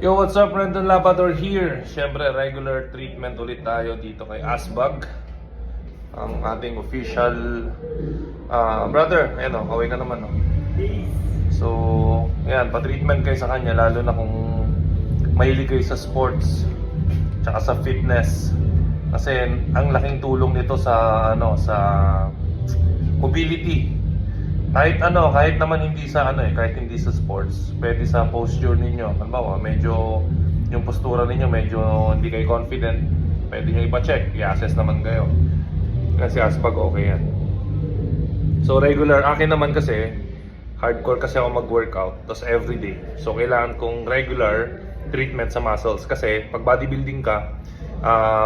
Yo, what's up? Renton Labrador here. Siyempre, regular treatment ulit tayo dito kay Asbag, ang ating official brother. Ayan o, kaway ka naman o. So, ayan, pa-treatment kayo sa kanya, lalo na kung mahilig kayo sa sports tsaka sa fitness. Kasi ang laking tulong nito sa sa mobility. Kahit naman hindi sa kahit hindi sa sports, pwede sa posture ninyo. Halimbawa, medyo yung postura ninyo medyo hindi kayo confident, pwede nyo ipa-check, i-assess naman kayo. Kasi Asbag okay yan. So regular, akin naman kasi hardcore kasi ako mag-workout, tapos everyday. So kailangan kong regular treatment sa muscles kasi pag bodybuilding ka,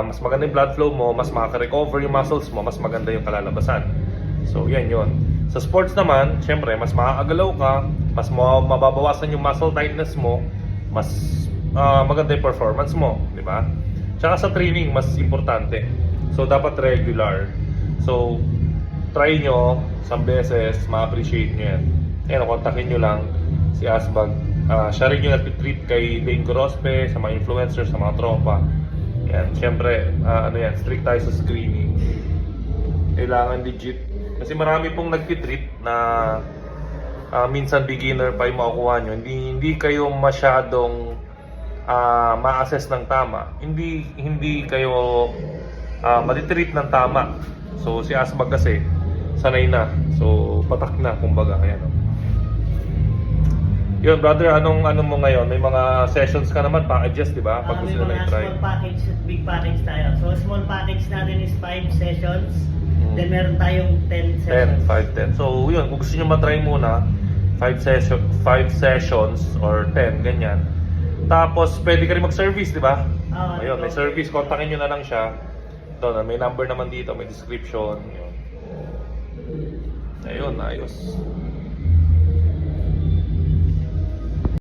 mas maganda yung blood flow mo, mas makaka-recover yung muscles mo, mas maganda yung kalalabasan. So yan yon. Sa sports naman, syempre, mas makakagalaw ka, mas mababawasan yung muscle tightness mo, mas maganda yung performance mo, di ba? Tsaka sa training, mas importante. So, dapat regular. So, try nyo, isang beses, ma-appreciate nyo yan. Ayan, kontakin nyo lang si Asbag. Siya rin yung nag-treat kay Dane Gorospe, sa mga influencers, sa mga tropa. Yan, syempre, strict tayo sa screening. Kailangan legit. Kasi marami pong nagtitreat na minsan beginner pa yung makukuha nyo. Hindi kayo masyadong ma-assess ng tama. Hindi kayo matitreat ng tama. So si Asbag kasi sanay na. So patak na kumbaga. Ayan. Yun brother, anong mo ngayon? May mga sessions ka naman packages, di ba? Pag gusto nila i-try. Small package at big package tayo. So small package natin is 5 sessions. Then meron tayong 10 sessions. 10. So yun, kung gusto nyo matry muna 5 sessions or 10, ganyan. Tapos pwede ka rin mag-service, di ba? Ayun, may service, kontakin nyo na lang siya. Ito, may number naman dito, may description. Ayun, ayos.